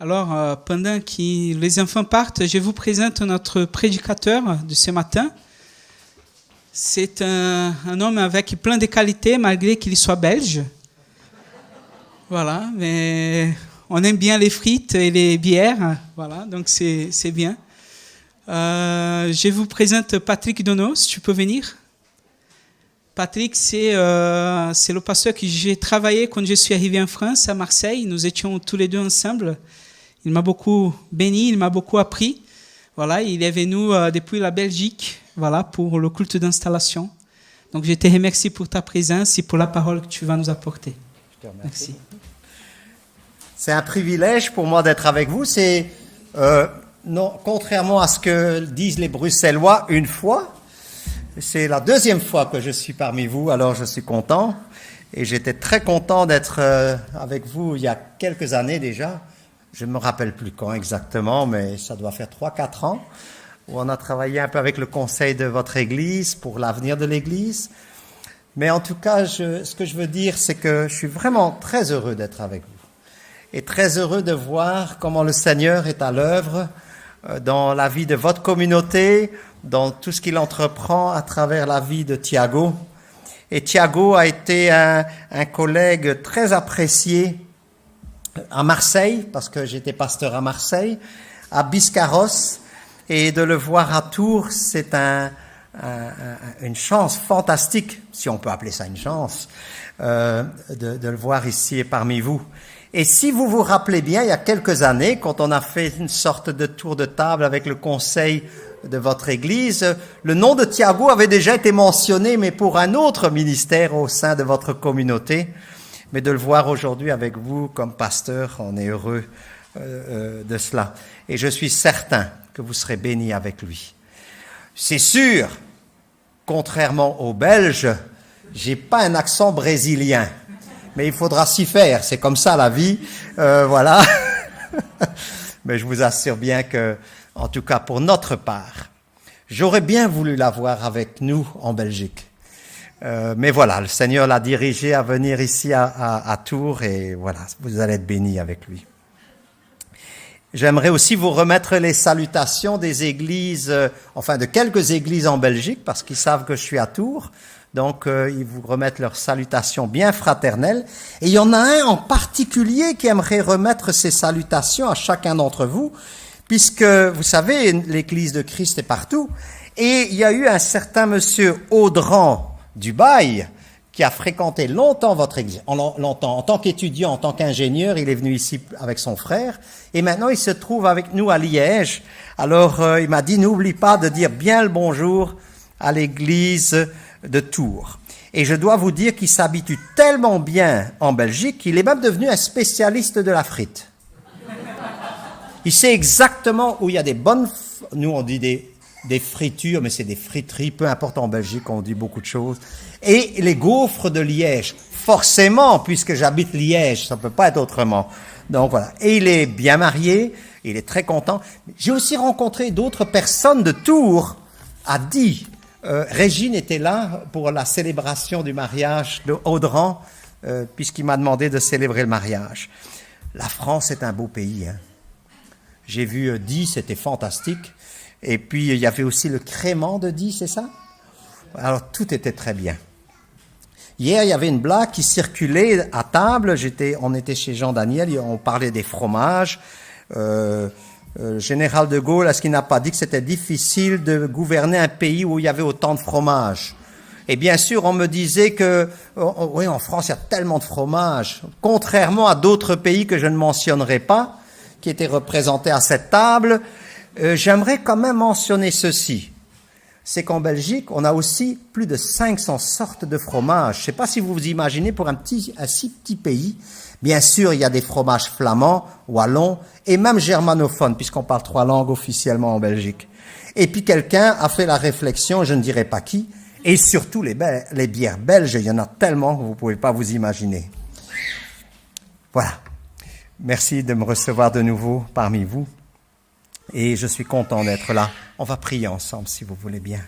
Alors, pendant que les enfants partent, je vous présente notre prédicateur de ce matin. C'est un homme avec plein de qualités, malgré qu'il soit belge. Voilà, mais on aime bien les frites et les bières. Voilà, donc c'est bien. Je vous présente Patrick Donos, tu peux venir. Patrick, c'est le pasteur que j'ai travaillé quand je suis arrivé en France, à Marseille. Nous étions tous les deux ensemble. Il m'a beaucoup béni, il m'a beaucoup appris. Voilà, il est venu depuis la Belgique, voilà, pour le culte d'installation. Donc, je te remercie pour ta présence et pour la parole que tu vas nous apporter. Je te remercie. Merci. C'est un privilège pour moi d'être avec vous. C'est, non, contrairement à ce que disent les Bruxellois, une fois. C'est la deuxième fois que je suis parmi vous, alors je suis content. Et j'étais très content d'être avec vous il y a quelques années déjà. Je ne me rappelle plus quand exactement, mais ça doit faire 3-4 ans, où on a travaillé un peu avec le conseil de votre Église pour l'avenir de l'Église. Mais en tout cas, ce que je veux dire, c'est que je suis vraiment très heureux d'être avec vous. Et très heureux de voir comment le Seigneur est à l'œuvre dans la vie de votre communauté, dans tout ce qu'il entreprend à travers la vie de Thiago. Et Thiago a été un collègue très apprécié à Marseille, parce que j'étais pasteur à Marseille, à Biscarrosse, et de le voir à Tours, c'est une chance fantastique, si on peut appeler ça une chance, de le voir ici et parmi vous. Et si vous vous rappelez bien, il y a quelques années, quand on a fait une sorte de tour de table avec le conseil de votre Église, le nom de Thiago avait déjà été mentionné, mais pour un autre ministère au sein de votre communauté. Mais de le voir aujourd'hui avec vous comme pasteur, on est heureux de cela. Et je suis certain que vous serez bénis avec lui. C'est sûr, contrairement aux Belges, j'ai pas un accent brésilien. Mais il faudra s'y faire, c'est comme ça la vie, voilà. Mais je vous assure bien que, en tout cas pour notre part, j'aurais bien voulu l'avoir avec nous en Belgique. Mais voilà, le Seigneur l'a dirigé à venir ici à Tours et voilà, vous allez être bénis avec lui. J'aimerais aussi vous remettre les salutations des églises, enfin de quelques églises en Belgique, parce qu'ils savent que je suis à Tours. Donc, ils vous remettent leurs salutations bien fraternelles. Et il y en a un en particulier qui aimerait remettre ses salutations à chacun d'entre vous, puisque, vous savez, l'Église de Christ est partout. Et il y a eu un certain monsieur Audran Dubaï, qui a fréquenté longtemps votre église, longtemps, en tant qu'étudiant, en tant qu'ingénieur, il est venu ici avec son frère, et maintenant il se trouve avec nous à Liège. Alors il m'a dit, n'oublie pas de dire bien le bonjour à l'église de Tours. Et je dois vous dire qu'il s'habitue tellement bien en Belgique qu'il est même devenu un spécialiste de la frite. Il sait exactement où il y a des bonnes, nous on dit des fritures, mais c'est des friteries, peu importe en Belgique, on dit beaucoup de choses. Et les gaufres de Liège, forcément, puisque j'habite Liège, ça ne peut pas être autrement. Donc voilà. Et il est bien marié, il est très content. J'ai aussi rencontré d'autres personnes de Tours à Die. Régine était là pour la célébration du mariage de Audran, puisqu'il m'a demandé de célébrer le mariage. La France est un beau pays. Hein. J'ai vu Die, c'était fantastique. Et puis, il y avait aussi le crément de Die, c'est ça? Alors, tout était très bien. Hier, il y avait une blague qui circulait à table. On était chez Jean Daniel, on parlait des fromages. Général de Gaulle, est-ce qu'il n'a pas dit que c'était difficile de gouverner un pays où il y avait autant de fromages? Et bien sûr, on me disait que, oui, en France, il y a tellement de fromages. Contrairement à d'autres pays que je ne mentionnerai pas, qui étaient représentés à cette table, j'aimerais quand même mentionner ceci. C'est qu'en Belgique, on a aussi plus de 500 sortes de fromages. Je ne sais pas si vous vous imaginez pour un si petit pays. Bien sûr, il y a des fromages flamands, wallons et même germanophones, puisqu'on parle 3 langues officiellement en Belgique. Et puis quelqu'un a fait la réflexion, je ne dirai pas qui, et surtout les bières belges, il y en a tellement que vous ne pouvez pas vous imaginer. Voilà. Merci de me recevoir de nouveau parmi vous. Et je suis content d'être là. On va prier ensemble, si vous voulez bien.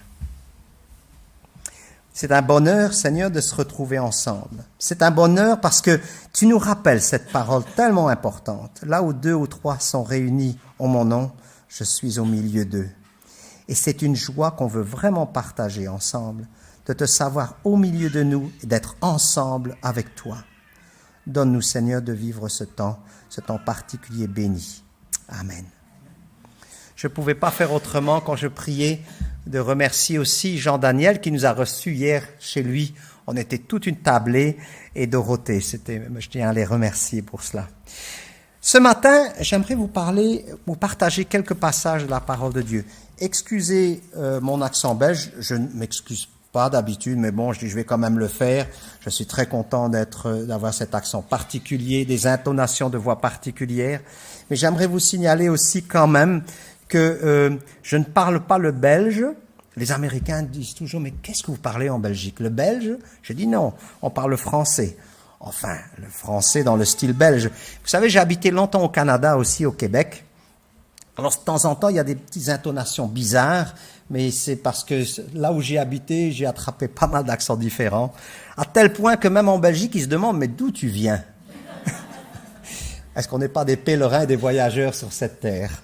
C'est un bonheur, Seigneur, de se retrouver ensemble. C'est un bonheur parce que tu nous rappelles cette parole tellement importante. Là où 2 ou 3 sont réunis en mon nom, je suis au milieu d'eux. Et c'est une joie qu'on veut vraiment partager ensemble, de te savoir au milieu de nous et d'être ensemble avec toi. Donne-nous, Seigneur, de vivre ce temps particulier béni. Amen. Je ne pouvais pas faire autrement quand je priais de remercier aussi Jean-Daniel qui nous a reçus hier chez lui. On était toute une tablée et Dorothée. Je tiens à les remercier pour cela. Ce matin, j'aimerais vous partager quelques passages de la parole de Dieu. Excusez mon accent belge, je ne m'excuse pas d'habitude, mais bon, je vais quand même le faire. Je suis très content d'avoir cet accent particulier, des intonations de voix particulières. Mais j'aimerais vous signaler aussi quand même que je ne parle pas le belge. Les Américains disent toujours, mais qu'est-ce que vous parlez en Belgique? Le belge? Je dis non, on parle le français. Enfin, le français dans le style belge. Vous savez, j'ai habité longtemps au Canada aussi, au Québec. Alors, de temps en temps, il y a des petites intonations bizarres, mais c'est parce que là où j'ai habité, j'ai attrapé pas mal d'accents différents, à tel point que même en Belgique, ils se demandent, mais d'où tu viens? Est-ce qu'on n'est pas des pèlerins et des voyageurs sur cette terre?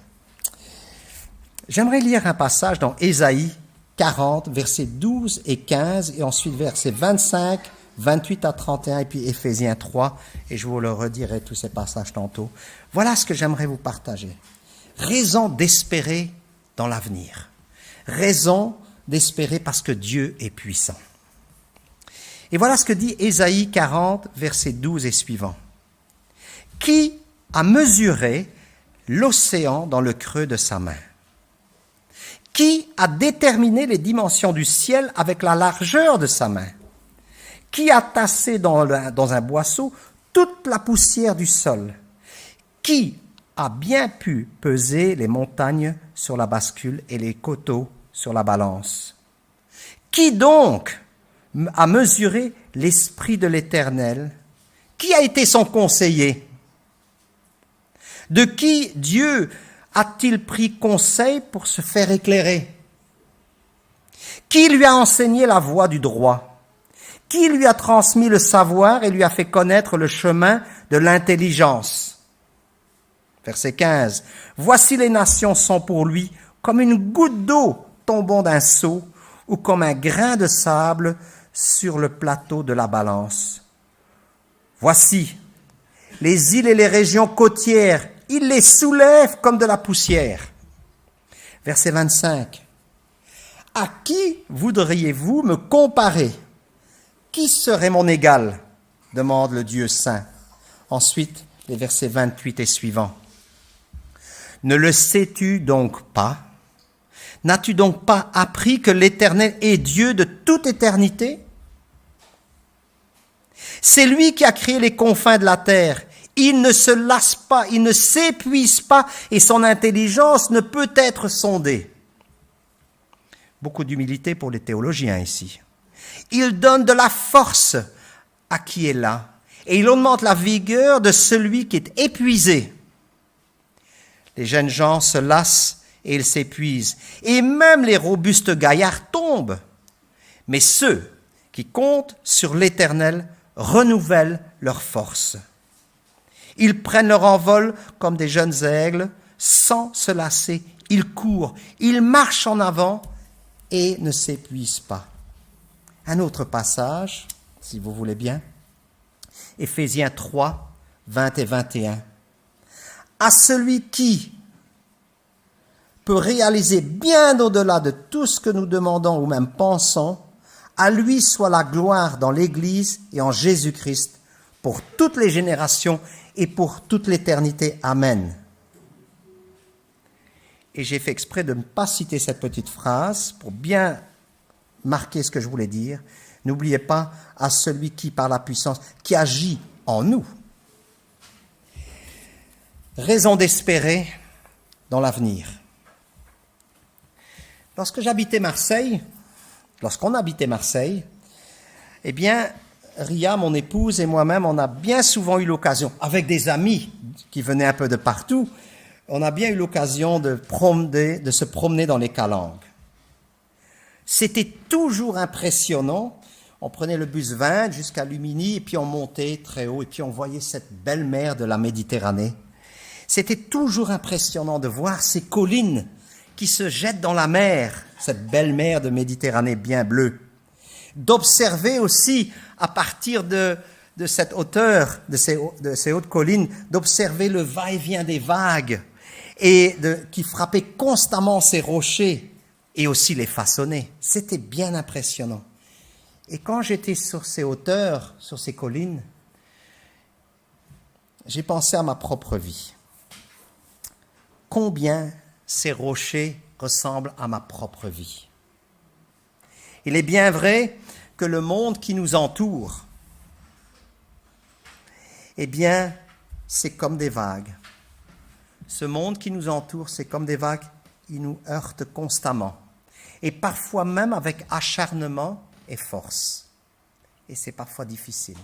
J'aimerais lire un passage dans Ésaïe 40, versets 12 et 15, et ensuite versets 25, 28 à 31, et puis Éphésiens 3, et je vous le redirai tous ces passages tantôt. Voilà ce que j'aimerais vous partager. Raison d'espérer dans l'avenir. Raison d'espérer parce que Dieu est puissant. Et voilà ce que dit Ésaïe 40, versets 12 et suivants. Qui a mesuré l'océan dans le creux de sa main? Qui a déterminé les dimensions du ciel avec la largeur de sa main? Qui a tassé dans un boisseau toute la poussière du sol? Qui a bien pu peser les montagnes sur la bascule et les coteaux sur la balance? Qui donc a mesuré l'Esprit de l'Éternel? Qui a été son conseiller? De qui Dieu a-t-il pris conseil pour se faire éclairer? Qui lui a enseigné la voie du droit? Qui lui a transmis le savoir et lui a fait connaître le chemin de l'intelligence? Verset 15. Voici les nations sont pour lui comme une goutte d'eau tombant d'un seau ou comme un grain de sable sur le plateau de la balance. Voici les îles et les régions côtières, il les soulève comme de la poussière. Verset 25. À qui voudriez-vous me comparer? Qui serait mon égal? Demande le Dieu saint. Ensuite, les versets 28 et suivants. Ne le sais-tu donc pas? N'as-tu donc pas appris que l'Éternel est Dieu de toute éternité? C'est lui qui a créé les confins de la terre. Il ne se lasse pas, il ne s'épuise pas et son intelligence ne peut être sondée. Beaucoup d'humilité pour les théologiens ici. Il donne de la force à qui est là et il augmente la vigueur de celui qui est épuisé. Les jeunes gens se lassent et ils s'épuisent et même les robustes gaillards tombent. Mais ceux qui comptent sur l'Éternel renouvellent leur force. Ils prennent leur envol comme des jeunes aigles, sans se lasser. Ils courent, ils marchent en avant et ne s'épuisent pas. Un autre passage, si vous voulez bien. Éphésiens 3, 20 et 21. À celui qui peut réaliser bien au-delà de tout ce que nous demandons ou même pensons, à lui soit la gloire dans l'Église et en Jésus-Christ pour toutes les générations et pour toute l'éternité. Amen. Et j'ai fait exprès de ne pas citer cette petite phrase pour bien marquer ce que je voulais dire. N'oubliez pas à celui qui, par la puissance, qui agit en nous. Raison d'espérer dans l'avenir. Lorsqu'on habitait Marseille, eh bien, Ria, mon épouse, et moi-même, on a bien souvent eu l'occasion, avec des amis qui venaient un peu de partout, on a bien eu l'occasion de se promener dans les calanques. C'était toujours impressionnant On prenait le bus 20 jusqu'à Lumini et puis on montait très haut et puis on voyait cette belle mer de la Méditerranée. C'était toujours impressionnant de voir ces collines qui se jettent dans la mer, cette belle mer de Méditerranée bien bleue. D'observer aussi, à partir de cette hauteur, de ces hautes collines, d'observer le va-et-vient des vagues et qui frappaient constamment ces rochers et aussi les façonnaient. C'était bien impressionnant. Et quand j'étais sur ces hauteurs, sur ces collines, j'ai pensé à ma propre vie. Combien ces rochers ressemblent à ma propre vie. Il est bien vrai que le monde qui nous entoure, eh bien, c'est comme des vagues. Ce monde qui nous entoure, c'est comme des vagues, il nous heurte constamment. Et parfois même avec acharnement et force. Et c'est parfois difficile.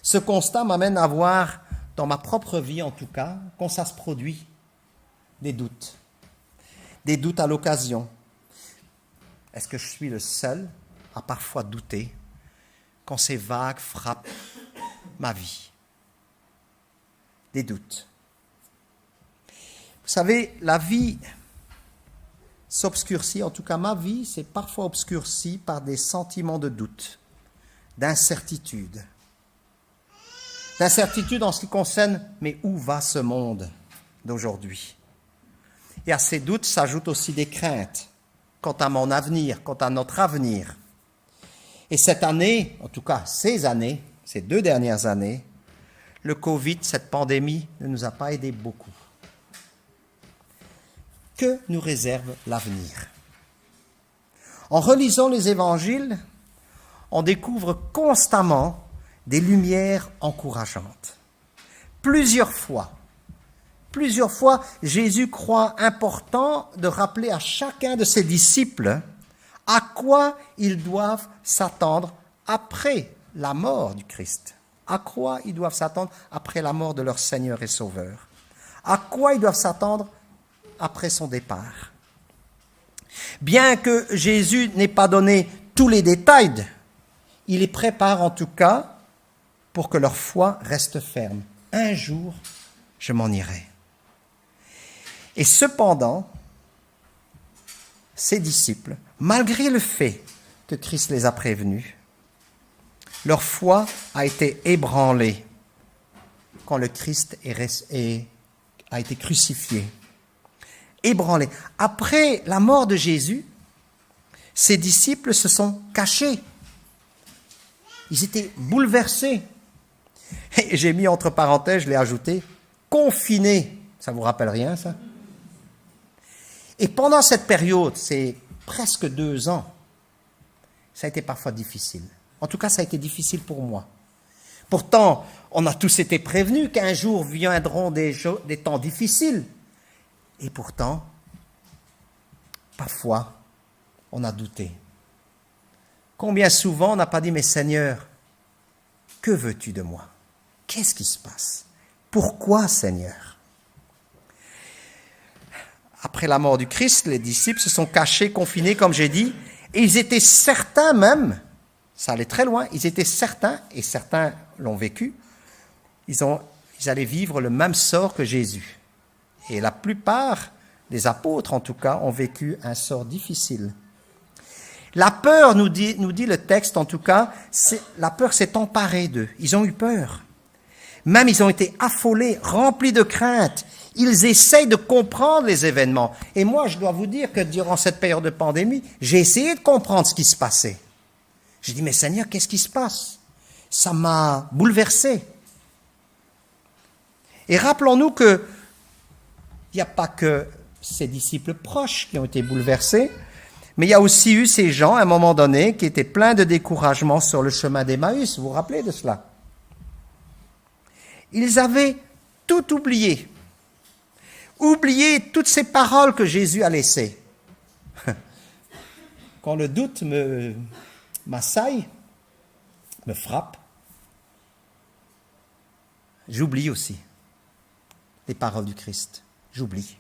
Ce constat m'amène à voir, dans ma propre vie en tout cas, quand ça se produit, des doutes. Des doutes à l'occasion. Est-ce que je suis le seul à parfois douter quand ces vagues frappent ma vie? Des doutes. Vous savez, la vie s'obscurcit, en tout cas ma vie, c'est parfois obscurcie par des sentiments de doute, d'incertitude. D'incertitude en ce qui concerne, mais où va ce monde d'aujourd'hui? Et à ces doutes s'ajoutent aussi des craintes quant à mon avenir, quant à notre avenir. Et cette année, en tout cas ces 2 dernières années, le Covid, cette pandémie, ne nous a pas aidés beaucoup. Que nous réserve l'avenir? En relisant les évangiles, on découvre constamment des lumières encourageantes. Plusieurs fois, Jésus croit important de rappeler à chacun de ses disciples à quoi ils doivent s'attendre après la mort du Christ. À quoi ils doivent s'attendre après la mort de leur Seigneur et Sauveur. À quoi ils doivent s'attendre après son départ. Bien que Jésus n'ait pas donné tous les détails, il les prépare en tout cas pour que leur foi reste ferme. Un jour, je m'en irai. Et cependant, ces disciples, malgré le fait que Christ les a prévenus, leur foi a été ébranlée quand le Christ a été crucifié. Ébranlés. Après la mort de Jésus, ses disciples se sont cachés. Ils étaient bouleversés. Et j'ai mis entre parenthèses, je l'ai ajouté, confinés. Ça vous rappelle rien, ça? Et pendant cette période, c'est presque 2 ans, ça a été parfois difficile. En tout cas, ça a été difficile pour moi. Pourtant, on a tous été prévenus qu'un jour viendront des temps difficiles. Et pourtant, parfois, on a douté. Combien souvent on n'a pas dit, mais Seigneur, que veux-tu de moi? Qu'est-ce qui se passe? Pourquoi, Seigneur? Après la mort du Christ, les disciples se sont cachés, confinés, comme j'ai dit, et ils étaient certains même, ça allait très loin, ils étaient certains, et certains l'ont vécu, ils allaient vivre le même sort que Jésus. Et la plupart des apôtres, en tout cas, ont vécu un sort difficile. La peur, nous dit le texte, en tout cas, la peur s'est emparée d'eux. Ils ont eu peur. Même ils ont été affolés, remplis de crainte. Ils essayent de comprendre les événements. Et moi, je dois vous dire que durant cette période de pandémie, j'ai essayé de comprendre ce qui se passait. J'ai dit, mais Seigneur, qu'est-ce qui se passe? Ça m'a bouleversé. Et rappelons-nous que il n'y a pas que ses disciples proches qui ont été bouleversés, mais il y a aussi eu ces gens, à un moment donné, qui étaient pleins de découragement sur le chemin d'Emmaüs. Vous vous rappelez de cela? Ils avaient tout oublié. Oublié toutes ces paroles que Jésus a laissées. Quand le doute m'assaille, me frappe, j'oublie aussi les paroles du Christ. J'oublie.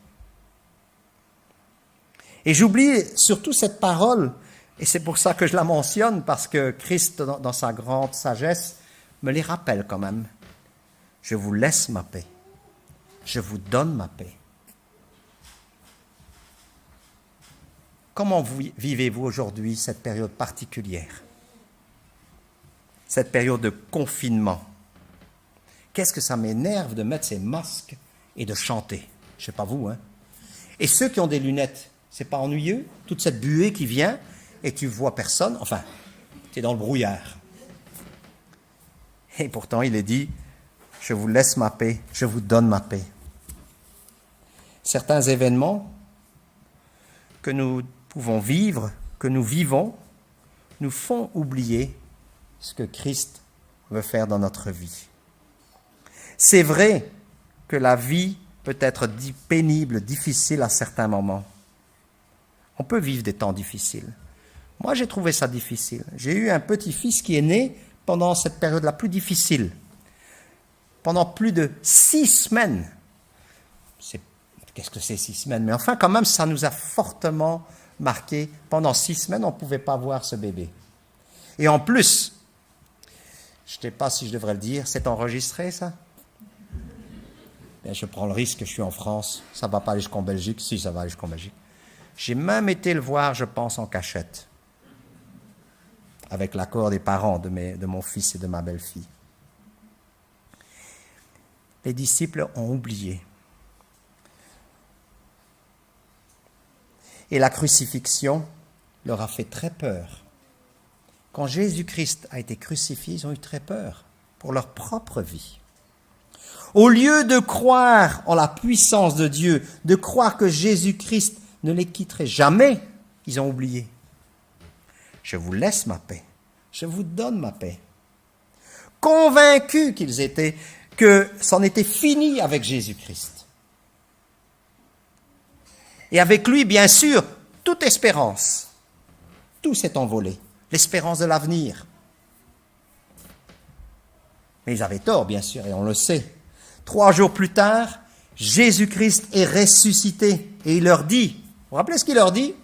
Et j'oublie surtout cette parole Et c'est pour ça que je la mentionne, parce que Christ, dans sa grande sagesse, me les rappelle quand même. Je vous laisse ma paix. Je vous donne ma paix. Comment vivez-vous aujourd'hui cette période particulière? Cette période de confinement? Qu'est-ce que ça m'énerve de mettre ces masques et de chanter? Je ne sais pas vous, hein? Et ceux qui ont des lunettes, c'est pas ennuyeux? Toute cette buée qui vient et tu vois personne, enfin, tu es dans le brouillard. Et pourtant, il est dit, je vous laisse ma paix, je vous donne ma paix. Certains événements que nous pouvons vivre, que nous vivons, nous font oublier ce que Christ veut faire dans notre vie. C'est vrai que la vie peut être pénible, difficile à certains moments. On peut vivre des temps difficiles. Moi, j'ai trouvé ça difficile. J'ai eu un petit-fils qui est né pendant cette période la plus difficile. Pendant plus de 6 semaines. Qu'est-ce que c'est 6 semaines? Mais enfin, quand même, ça nous a fortement marqué. Pendant 6 semaines, on ne pouvait pas voir ce bébé. Et en plus, je ne sais pas si je devrais le dire, c'est enregistré, ça? Bien, je prends le risque, je suis en France. Ça ne va pas aller jusqu'en Belgique. Si, ça va aller jusqu'en Belgique. J'ai même été le voir, je pense, en cachette. Avec l'accord des parents de mon fils et de ma belle-fille. Les disciples ont oublié. Et la crucifixion leur a fait très peur. Quand Jésus-Christ a été crucifié, ils ont eu très peur pour leur propre vie. Au lieu de croire en la puissance de Dieu, de croire que Jésus-Christ ne les quitterait jamais, ils ont oublié. Je vous laisse ma paix, je vous donne ma paix. Convaincus qu'ils étaient que c'en était fini avec Jésus-Christ. Et avec lui, bien sûr, toute espérance. Tout s'est envolé. L'espérance de l'avenir. Mais ils avaient tort, bien sûr, et on le sait. 3 jours plus tard, Jésus-Christ est ressuscité. Et il leur dit, vous vous rappelez ce qu'il leur dit?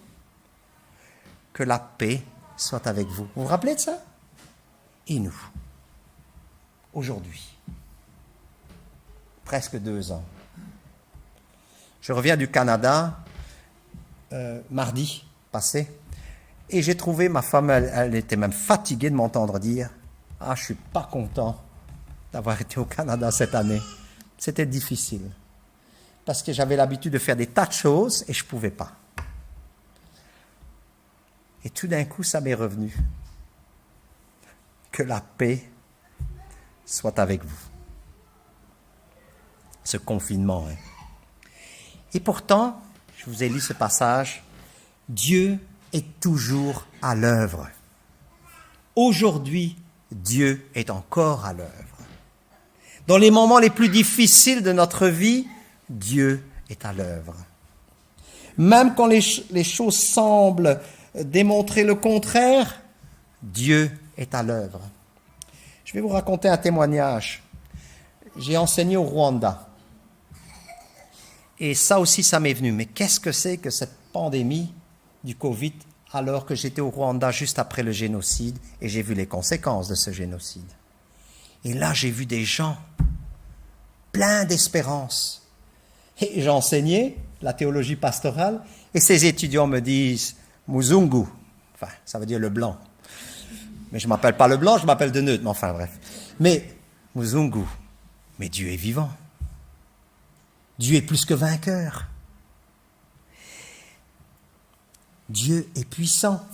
Que la paix soit avec vous. Vous vous rappelez de ça? Et nous, aujourd'hui, presque 2 ans. Je reviens du Canada, mardi passé, et j'ai trouvé ma femme, elle était même fatiguée de m'entendre dire « Ah, je ne suis pas content d'avoir été au Canada cette année. » C'était difficile, parce que j'avais l'habitude de faire des tas de choses et je ne pouvais pas. Et tout d'un coup, ça m'est revenu. Que la paix soit avec vous. Ce confinement. Hein. Et pourtant, je vous ai lu ce passage, Dieu est toujours à l'œuvre. Aujourd'hui, Dieu est encore à l'œuvre. Dans les moments les plus difficiles de notre vie, Dieu est à l'œuvre. Même quand les choses semblent démontrer le contraire, Dieu est à l'œuvre. Je vais vous raconter un témoignage. J'ai enseigné au Rwanda. Et ça aussi, ça m'est venu. Mais qu'est-ce que c'est que cette pandémie du Covid alors que j'étais au Rwanda juste après le génocide et j'ai vu les conséquences de ce génocide. Et là, j'ai vu des gens pleins d'espérance. Et j'enseignais la théologie pastorale et ces étudiants me disent « Muzungu », enfin, ça veut dire le blanc. Mais je ne m'appelle pas le blanc, je m'appelle de neutre, mais enfin bref. Mais Muzungu, mais Dieu est vivant. Dieu est plus que vainqueur. Dieu est puissant.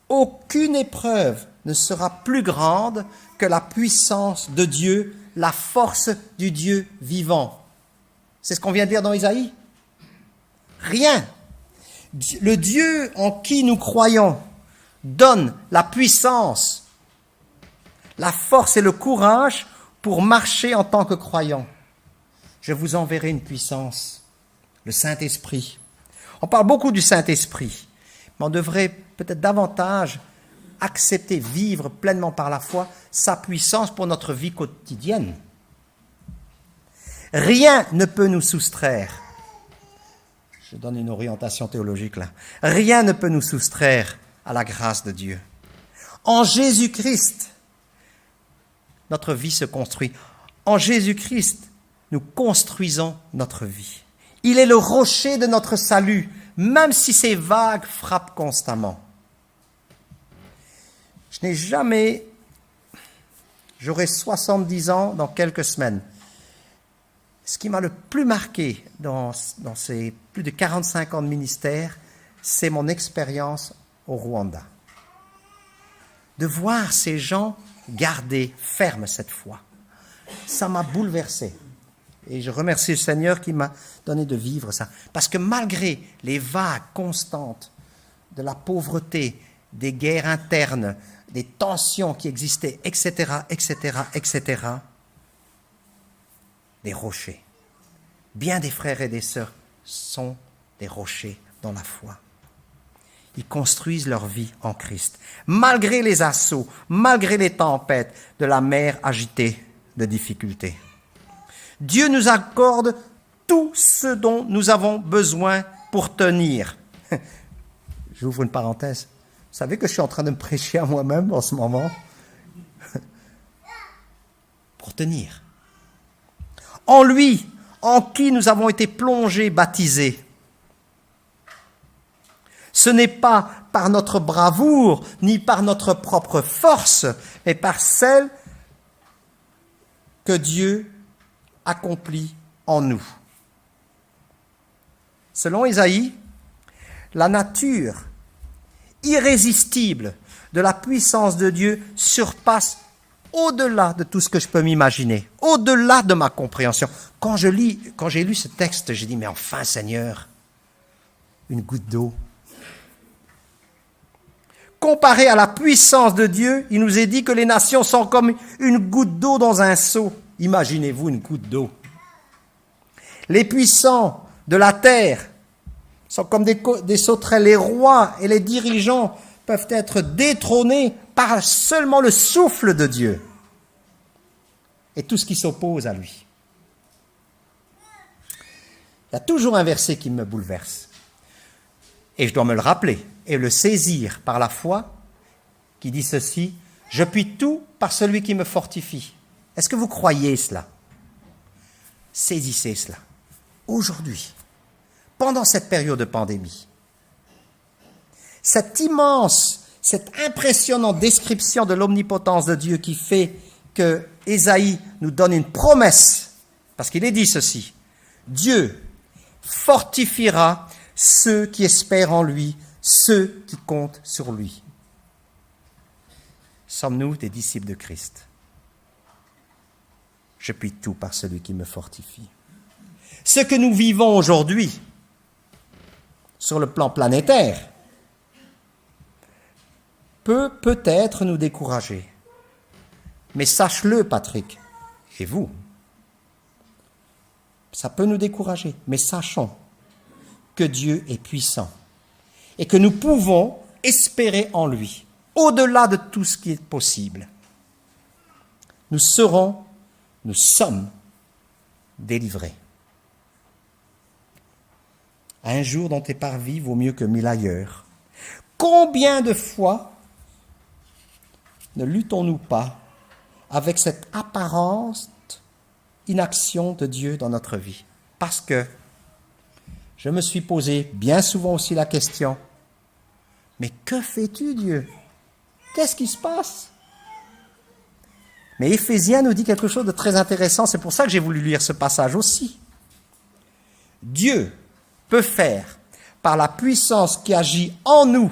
Aucune épreuve ne sera plus grande que la puissance de Dieu, la force du Dieu vivant. C'est ce qu'on vient de dire dans Isaïe. Rien. Le Dieu en qui nous croyons donne la puissance, la force et le courage pour marcher en tant que croyants. Je vous enverrai une puissance, le Saint-Esprit. On parle beaucoup du Saint-Esprit, mais on devrait peut-être davantage accepter, vivre pleinement par la foi sa puissance pour notre vie quotidienne. Rien ne peut nous soustraire. Je donne une orientation théologique là. Rien ne peut nous soustraire à la grâce de Dieu. En Jésus-Christ, notre vie se construit. En Jésus-Christ, nous construisons notre vie. Il est le rocher de notre salut, même si ces vagues frappent constamment. J'aurai 70 ans dans quelques semaines. Ce qui m'a le plus marqué dans ces plus de 45 ans de ministère, c'est mon expérience au Rwanda. De voir ces gens garder ferme cette foi. Ça m'a bouleversé. Et je remercie le Seigneur qui m'a donné de vivre ça. Parce que malgré les vagues constantes de la pauvreté, des guerres internes, des tensions qui existaient, etc., des rochers. Bien des frères et des sœurs sont des rochers dans la foi. Ils construisent leur vie en Christ. Malgré les assauts, malgré les tempêtes de la mer agitée de difficultés. Dieu nous accorde tout ce dont nous avons besoin pour tenir. J'ouvre une parenthèse. Vous savez que je suis en train de me prêcher à moi-même en ce moment? Pour tenir. En lui, en qui nous avons été plongés, baptisés. Ce n'est pas par notre bravoure, ni par notre propre force, mais par celle que Dieu accomplit en nous. Selon Ésaïe, la nature irrésistible de la puissance de Dieu surpasse au-delà de tout ce que je peux m'imaginer, au-delà de ma compréhension. Quand j'ai lu ce texte, j'ai dit, mais enfin Seigneur, une goutte d'eau. Comparé à la puissance de Dieu, il nous est dit que les nations sont comme une goutte d'eau dans un seau. Imaginez-vous une goutte d'eau. Les puissants de la terre sont comme des sauterelles. Les rois et les dirigeants peuvent être détrônés par seulement le souffle de Dieu et tout ce qui s'oppose à lui. Il y a toujours un verset qui me bouleverse. Et je dois me le rappeler et le saisir par la foi, qui dit ceci, « Je puis tout par celui qui me fortifie ». Est-ce que vous croyez cela? Saisissez cela. Aujourd'hui, pendant cette période de pandémie, cette impressionnante description de l'omnipotence de Dieu qui fait que Ésaïe nous donne une promesse, parce qu'il est dit ceci, « Dieu fortifiera ceux qui espèrent en lui, ceux qui comptent sur lui. » Sommes-nous des disciples de Christ? Je puis tout par celui qui me fortifie. Ce que nous vivons aujourd'hui, sur le plan planétaire, peut peut-être nous décourager. Mais sache-le, Patrick, et vous, ça peut nous décourager, mais sachons que Dieu est puissant et que nous pouvons espérer en lui, au-delà de tout ce qui est possible. Nous sommes délivrés. Un jour dans tes parvis vaut mieux que 1000 ailleurs. Combien de fois ne luttons-nous pas avec cette apparente inaction de Dieu dans notre vie? Parce que je me suis posé bien souvent aussi la question, mais que fais-tu, Dieu? Qu'est-ce qui se passe? Mais Éphésiens nous dit quelque chose de très intéressant, c'est pour ça que j'ai voulu lire ce passage aussi. Dieu peut faire, par la puissance qui agit en nous,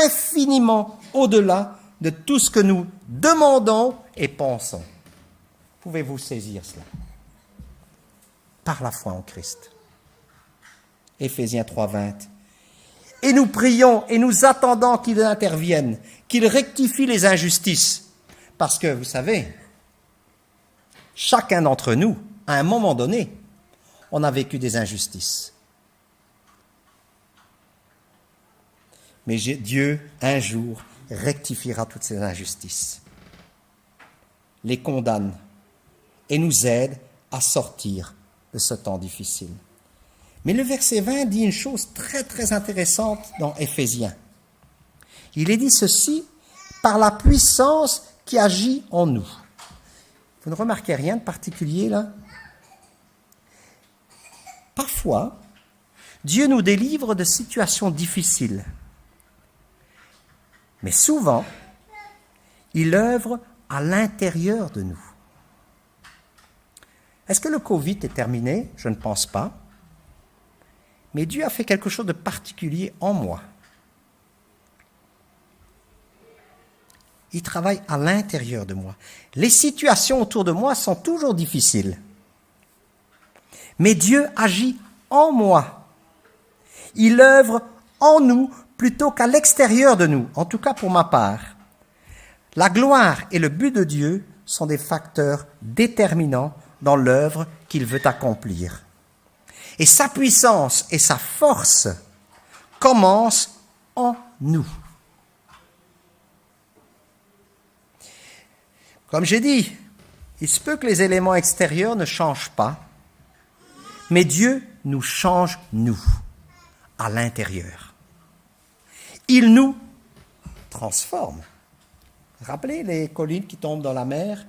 infiniment au-delà de tout ce que nous demandons et pensons. Pouvez-vous saisir cela? Par la foi en Christ. Éphésiens 3:20. Et nous prions et nous attendons qu'il intervienne, qu'il rectifie les injustices. Parce que, vous savez, chacun d'entre nous, à un moment donné, on a vécu des injustices. Mais Dieu, un jour, rectifiera toutes ces injustices, les condamne et nous aide à sortir de ce temps difficile. Mais le verset 20 dit une chose très très intéressante dans Éphésiens. Il est dit ceci, par la puissance qui agit en nous. Vous ne remarquez rien de particulier là? Parfois, Dieu nous délivre de situations difficiles. Mais souvent, il œuvre à l'intérieur de nous. Est-ce que le Covid est terminé? Je ne pense pas. Mais Dieu a fait quelque chose de particulier en moi. Il travaille à l'intérieur de moi. Les situations autour de moi sont toujours difficiles. Mais Dieu agit en moi. Il œuvre en nous plutôt qu'à l'extérieur de nous, en tout cas pour ma part. La gloire et le but de Dieu sont des facteurs déterminants dans l'œuvre qu'il veut accomplir. Et sa puissance et sa force commencent en nous. Comme j'ai dit, il se peut que les éléments extérieurs ne changent pas, mais Dieu nous change, nous, à l'intérieur. Il nous transforme. Rappelez les collines qui tombent dans la mer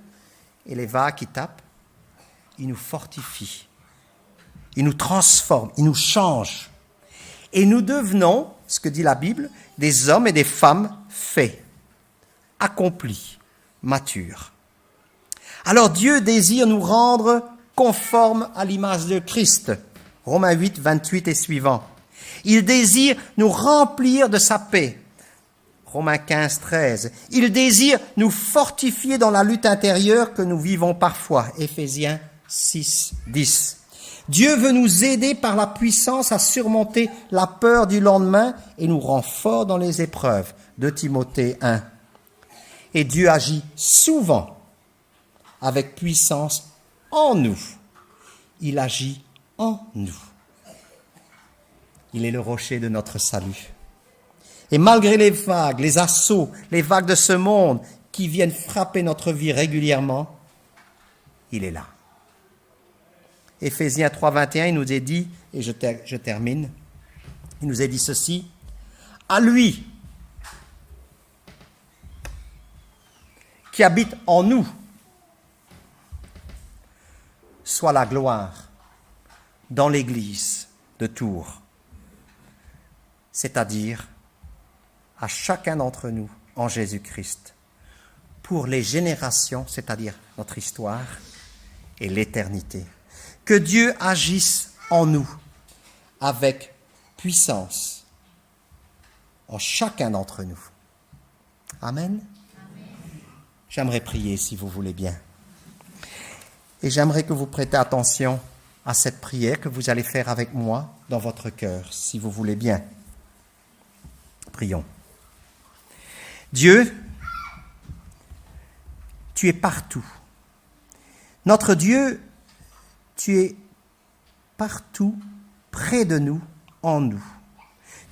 et les vagues qui tapent. Il nous fortifie. Il nous transforme, il nous change. Et nous devenons, ce que dit la Bible, des hommes et des femmes faits, accomplis, matures. Alors Dieu désire nous rendre conformes à l'image de Christ. Romains 8, 28 et suivants. Il désire nous remplir de sa paix. Romains 15, 13. Il désire nous fortifier dans la lutte intérieure que nous vivons parfois. Éphésiens 6, 10. Dieu veut nous aider par la puissance à surmonter la peur du lendemain et nous rend forts dans les épreuves. 2 Timothée 1. Et Dieu agit souvent avec puissance en nous. Il agit en nous. Il est le rocher de notre salut. Et malgré les vagues, les assauts, les vagues de ce monde qui viennent frapper notre vie régulièrement, il est là. Éphésiens 3, 21, il nous est dit, et je termine, il nous est dit ceci, à lui qui habite en nous, soit la gloire dans l'Église de Tours, c'est-à-dire à chacun d'entre nous en Jésus-Christ, pour les générations, c'est-à-dire notre histoire, et l'éternité. Que Dieu agisse en nous avec puissance, en chacun d'entre nous. Amen. J'aimerais prier si vous voulez bien. Et j'aimerais que vous prêtez attention à cette prière que vous allez faire avec moi dans votre cœur, si vous voulez bien. Prions. Dieu, tu es partout. Notre Dieu, tu es partout, près de nous, en nous.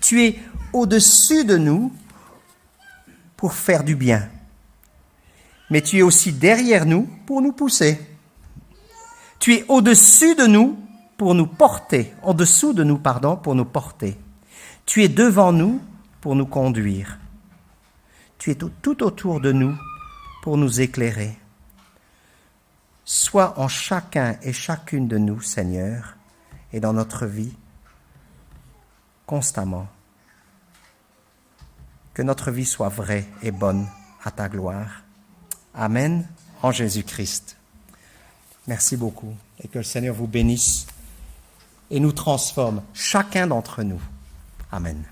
Tu es au-dessus de nous pour faire du bien. Mais tu es aussi derrière nous pour nous pousser. Tu es au-dessus de nous pour nous porter, en dessous de nous, pour nous porter. Tu es devant nous pour nous conduire. Tu es tout autour de nous pour nous éclairer. Sois en chacun et chacune de nous, Seigneur, et dans notre vie, constamment. Que notre vie soit vraie et bonne à ta gloire. Amen, en Jésus-Christ. Merci beaucoup, et que le Seigneur vous bénisse et nous transforme, chacun d'entre nous. Amen.